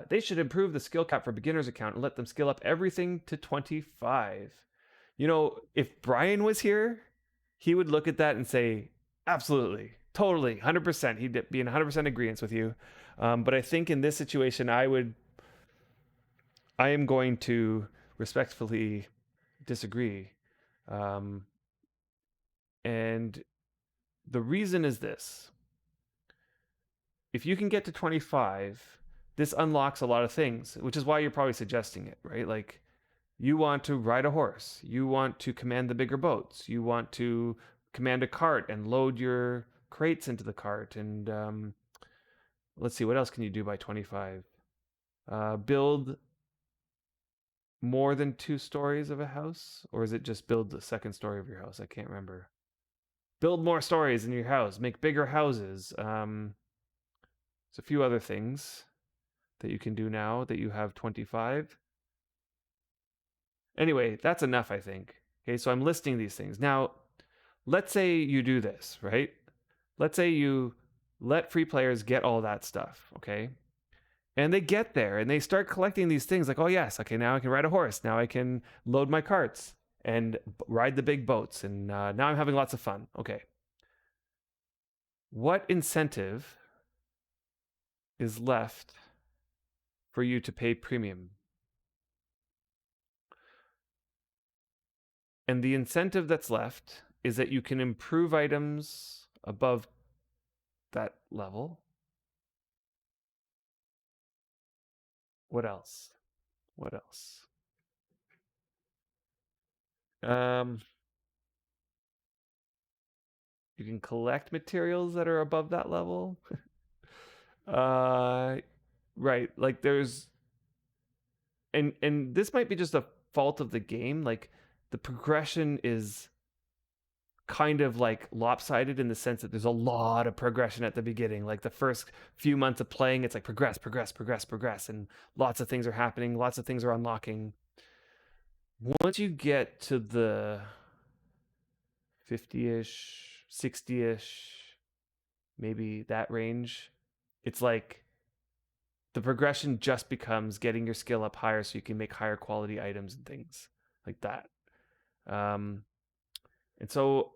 They should improve the skill cap for beginners account and let them skill up everything to 25. You know, if Brian was here, he would look at that and say, absolutely, totally, 100%. He'd be in 100% agreement with you. But I think in this situation, I am going to respectfully disagree. Um, and the reason is this: if you can get to 25, this unlocks a lot of things, which is why you're probably suggesting it, right? Like, you want to ride a horse, you want to command the bigger boats, you want to command a cart and load your crates into the cart. And let's see, what else can you do by 25? Build more than 2 stories of a house, or is it just build the second story of your house? I can't remember. Build more stories in your house, make bigger houses. There's a few other things that you can do now that you have 25. Anyway, that's enough, I think. Okay, so I'm listing these things. Now, let's say you do this, right? Let's say you let free players get all that stuff, okay? And they get there and they start collecting these things like, oh, yes, okay, now I can ride a horse. Now I can load my carts and ride the big boats. And now I'm having lots of fun. Okay. What incentive is left for you to pay premium? And the incentive that's left is that you can improve items above that level. What else? What else? You can collect materials that are above that level. Right. Like there's and this might be just a fault of the game. Like the progression is kind of like lopsided in the sense that there's a lot of progression at the beginning. Like the first few months of playing, it's like progress, and lots of things are happening, lots of things are unlocking. Once you get to the 50-ish, 60-ish, maybe that range, it's like the progression just becomes getting your skill up higher so you can make higher quality items and things like that. And so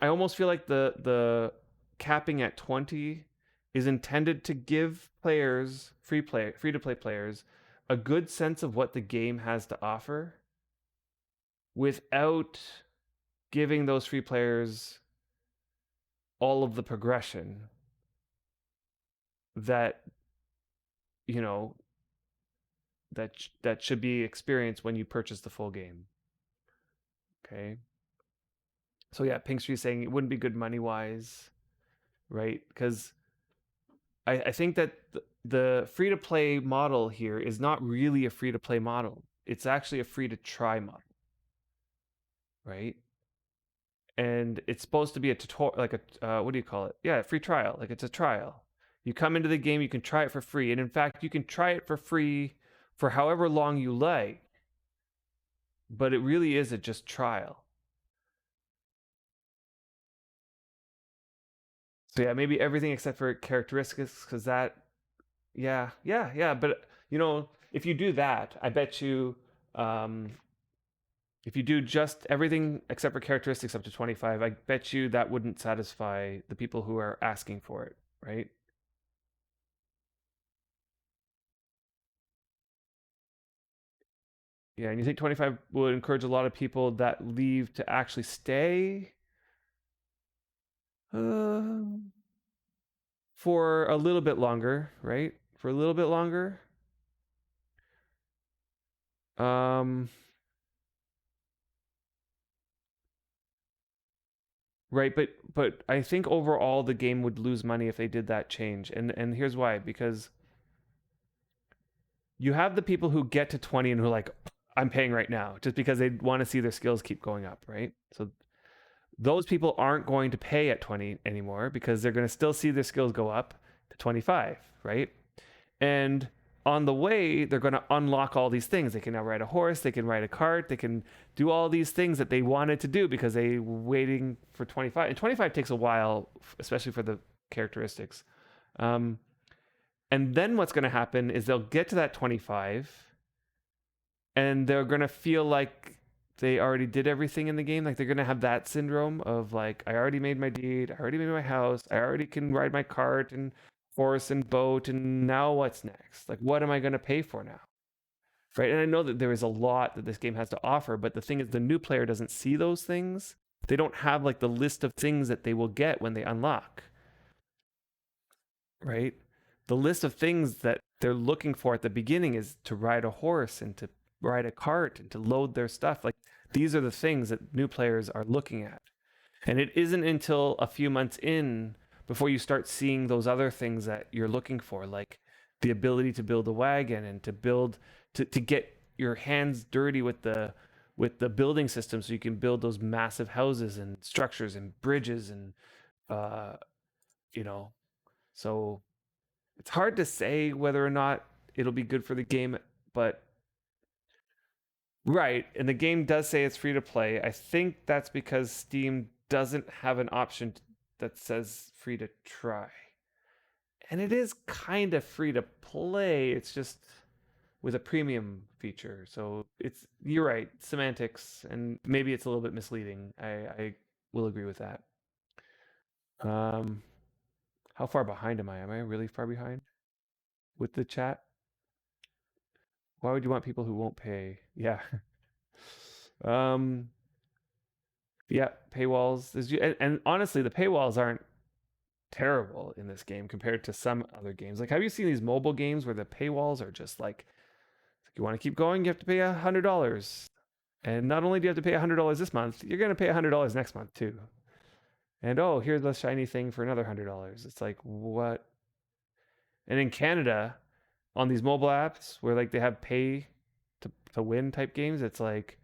I almost feel like the capping at 20 is intended to give players, free to play players, a good sense of what the game has to offer without giving those free players all of the progression that you know that should be experienced when you purchase the full game. Okay. So yeah, Pink Street saying it wouldn't be good money wise, right? Because I think that the free to play model here is not really a free to play model. It's actually a free to try model, right? And it's supposed to be a tutorial, like a what do you call it? Yeah, a free trial. Like it's a trial. You come into the game, you can try it for free, and in fact, you can try it for free for however long you like. But it really is a just trial. So yeah, maybe everything except for characteristics, because that, yeah. But if you do that, I bet you, if you do just everything except for characteristics up to 25, I bet you that wouldn't satisfy the people who are asking for it, right? Yeah, and you think 25 would encourage a lot of people that leave to actually stay? Uh, for a little bit longer, right? For a little bit longer. Um, right, but I think overall the game would lose money if they did that change. And here's why, because you have the people who get to 20 and who are like, I'm paying right now, just because they want to see their skills keep going up, right? So those people aren't going to pay at 20 anymore because they're going to still see their skills go up to 25, right? And on the way, they're going to unlock all these things. They can now ride a horse, they can ride a cart, they can do all these things that they wanted to do because they were waiting for 25. And 25 takes a while, especially for the characteristics. And then what's going to happen is they'll get to that 25 and they're going to feel like they already did everything in the game. Like they're going to have that syndrome of like, I already made my deed. I already made my house. I already can ride my cart and horse and boat. And now what's next? Like, what am I going to pay for now? Right. And I know that there is a lot that this game has to offer, but the thing is, the new player doesn't see those things. They don't have like the list of things that they will get when they unlock. Right. The list of things that they're looking for at the beginning is to ride a horse and to ride a cart and to load their stuff. Like these are the things that new players are looking at. And it isn't until a few months in before you start seeing those other things that you're looking for, like the ability to build a wagon and to build to get your hands dirty with the building system so you can build those massive houses and structures and bridges and uh you know so it's hard to say whether or not it'll be good for the game, but right, and the game does say it's free to play. I think that's because Steam doesn't have an option that says free to try. And it is kind of free to play. It's just with a premium feature. So it's you're right, semantics, and maybe it's a little bit misleading. I will agree with that. Um, how far behind am I? Am I really far behind with the chat? Why would you want people who won't pay? Yeah. um, yeah, paywalls. And honestly, the paywalls aren't terrible in this game compared to some other games. Like, have you seen these mobile games where the paywalls are just like, if you want to keep going, you have to pay $100. And not only do you have to pay $100 this month, you're going to pay $100 next month too. And oh, here's the shiny thing for another $100. It's like, what? And in Canada, on these mobile apps where like they have pay to win type games, it's like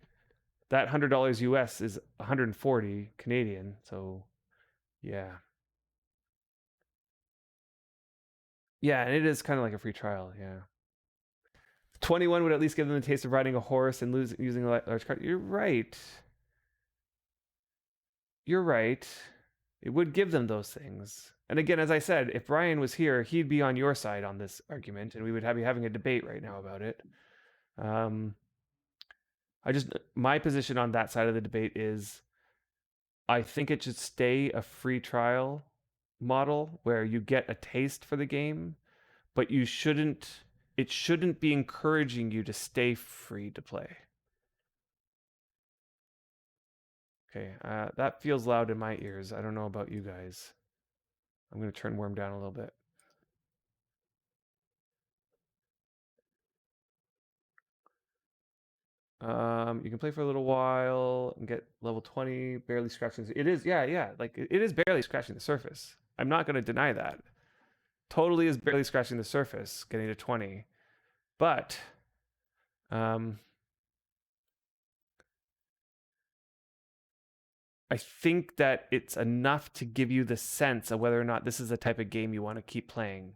that $100 US is 140 Canadian. So yeah. Yeah, and it is kind of like a free trial. Yeah. 21 would at least give them the taste of riding a horse and using a large cart. You're right. You're right. It would give them those things. And again, as I said, if Brian was here, he'd be on your side on this argument, and we would be having a debate right now about it. My position on that side of the debate is I think it should stay a free trial model where you get a taste for the game, but it shouldn't be encouraging you to stay free to play. Okay, that feels loud in my ears. I don't know about you guys. I'm going to turn Wurm down a little bit. You can play for a little while and get level 20, barely scratching. It is, yeah. Like it is barely scratching the surface. I'm not going to deny that. Totally is barely scratching the surface, getting to 20. But I think that it's enough to give you the sense of whether or not this is the type of game you want to keep playing.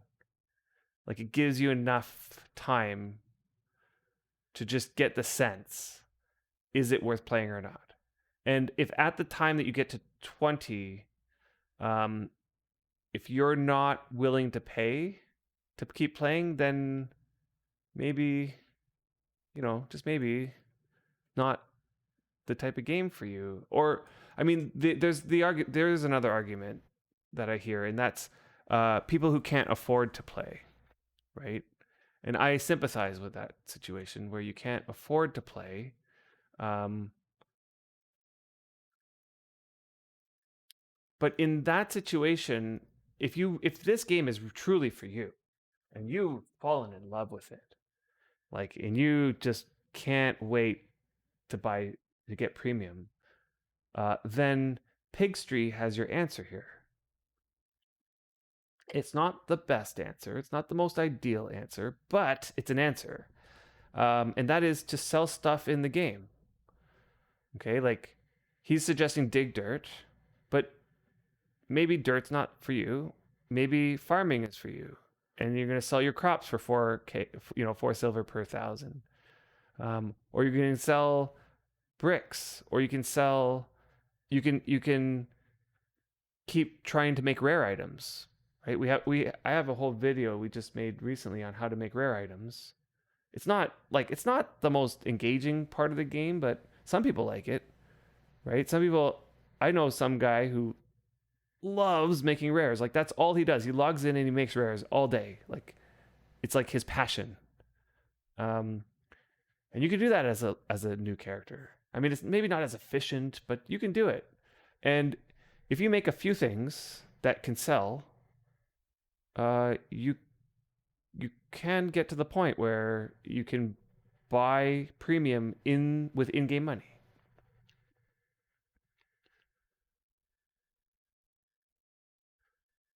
Like it gives you enough time to just get the sense, is it worth playing or not? And if at the time that you get to 20, if you're not willing to pay to keep playing, then maybe, just maybe not the type of game for you. Or, I mean, there's another argument that I hear, and that's people who can't afford to play, right? And I sympathize with that situation where you can't afford to play. But in that situation, if this game is truly for you and you've fallen in love with it, like, and you just can't wait to get premium, then Pigstry has your answer here. It's not the best answer. It's not the most ideal answer, but it's an answer. And that is to sell stuff in the game. Okay, like he's suggesting dig dirt, but maybe dirt's not for you. Maybe farming is for you, and you're going to sell your crops for 4K, 4 silver per 1,000. Or you're going to sell bricks, or you can keep trying to make rare items. right? I have a whole video we just made recently on how to make rare items. It's not the most engaging part of the game, but some people like it, right? Some people I know some guy who loves making rares. Like that's all he does. He logs in and he makes rares all day. Like it's like his passion. Um, and you can do that as a new character. I mean, it's maybe not as efficient, but you can do it. And if you make a few things that can sell, you can get to the point where you can buy premium in with in-game money.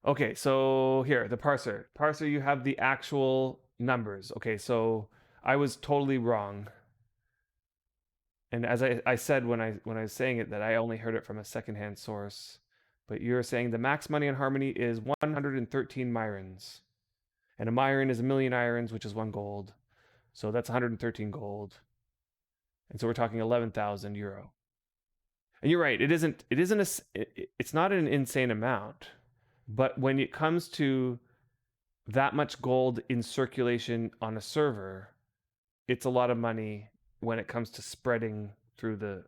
Okay, so here, the parser. Parser, you have the actual numbers. Okay, so I was totally wrong. And as I said when I was saying it that I only heard it from a secondhand source. But you're saying the max money on Harmony is 113 Myrans. And a Myran is a million irons, which is 1 gold. So that's 113 gold. And so we're talking 11,000 euro. And you're right, it's not an insane amount. But when it comes to that much gold in circulation on a server, it's a lot of money when it comes to spreading through the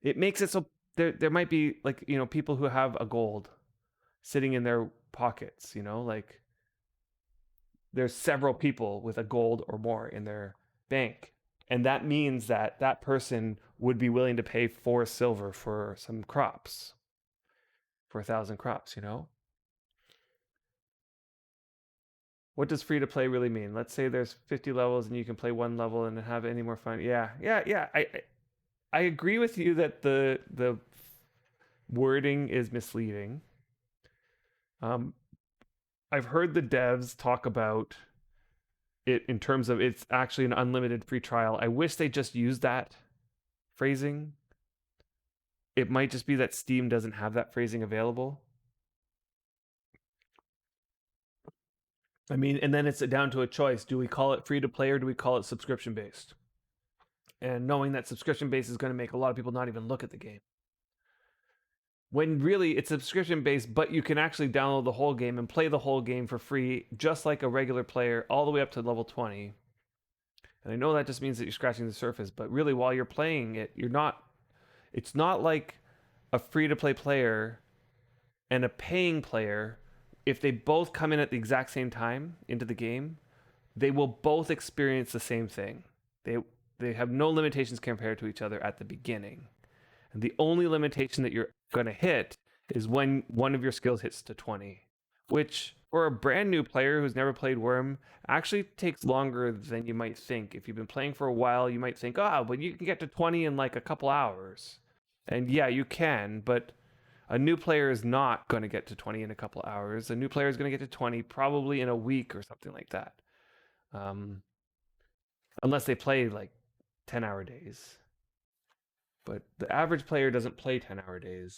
it makes it so there might be like, people who have a gold sitting in their pockets, like there's several people with a gold or more in their bank. And that means that that person would be willing to pay 4 silver for some crops, for 1,000 crops. What does free to play really mean? Let's say there's 50 levels and you can play 1 level and have any more fun. Yeah, yeah, yeah. I agree with you that the wording is misleading. I've heard the devs talk about it in terms of it's actually an unlimited free trial. I wish they just used that phrasing. It might just be that Steam doesn't have that phrasing available. I mean, and then it's down to a choice. Do we call it free to play or do we call it subscription based? And knowing that subscription based is going to make a lot of people not even look at the game. When really it's subscription based, but you can actually download the whole game and play the whole game for free, just like a regular player, all the way up to level 20. And I know that just means that you're scratching the surface, but really while you're playing it, it's not like a free to play player and a paying player. If they both come in at the exact same time into the game, they will both experience the same thing. They have no limitations compared to each other at the beginning. And the only limitation that you're going to hit is when one of your skills hits to 20, which for a brand new player who's never played Wurm actually takes longer than you might think. If you've been playing for a while, you might think, but you can get to 20 in like a couple hours. And yeah, you can, but a new player is not going to get to 20 in a couple hours. A new player is going to get to 20 probably in a week or something like that. Unless they play like 10-hour days. But the average player doesn't play 10-hour days.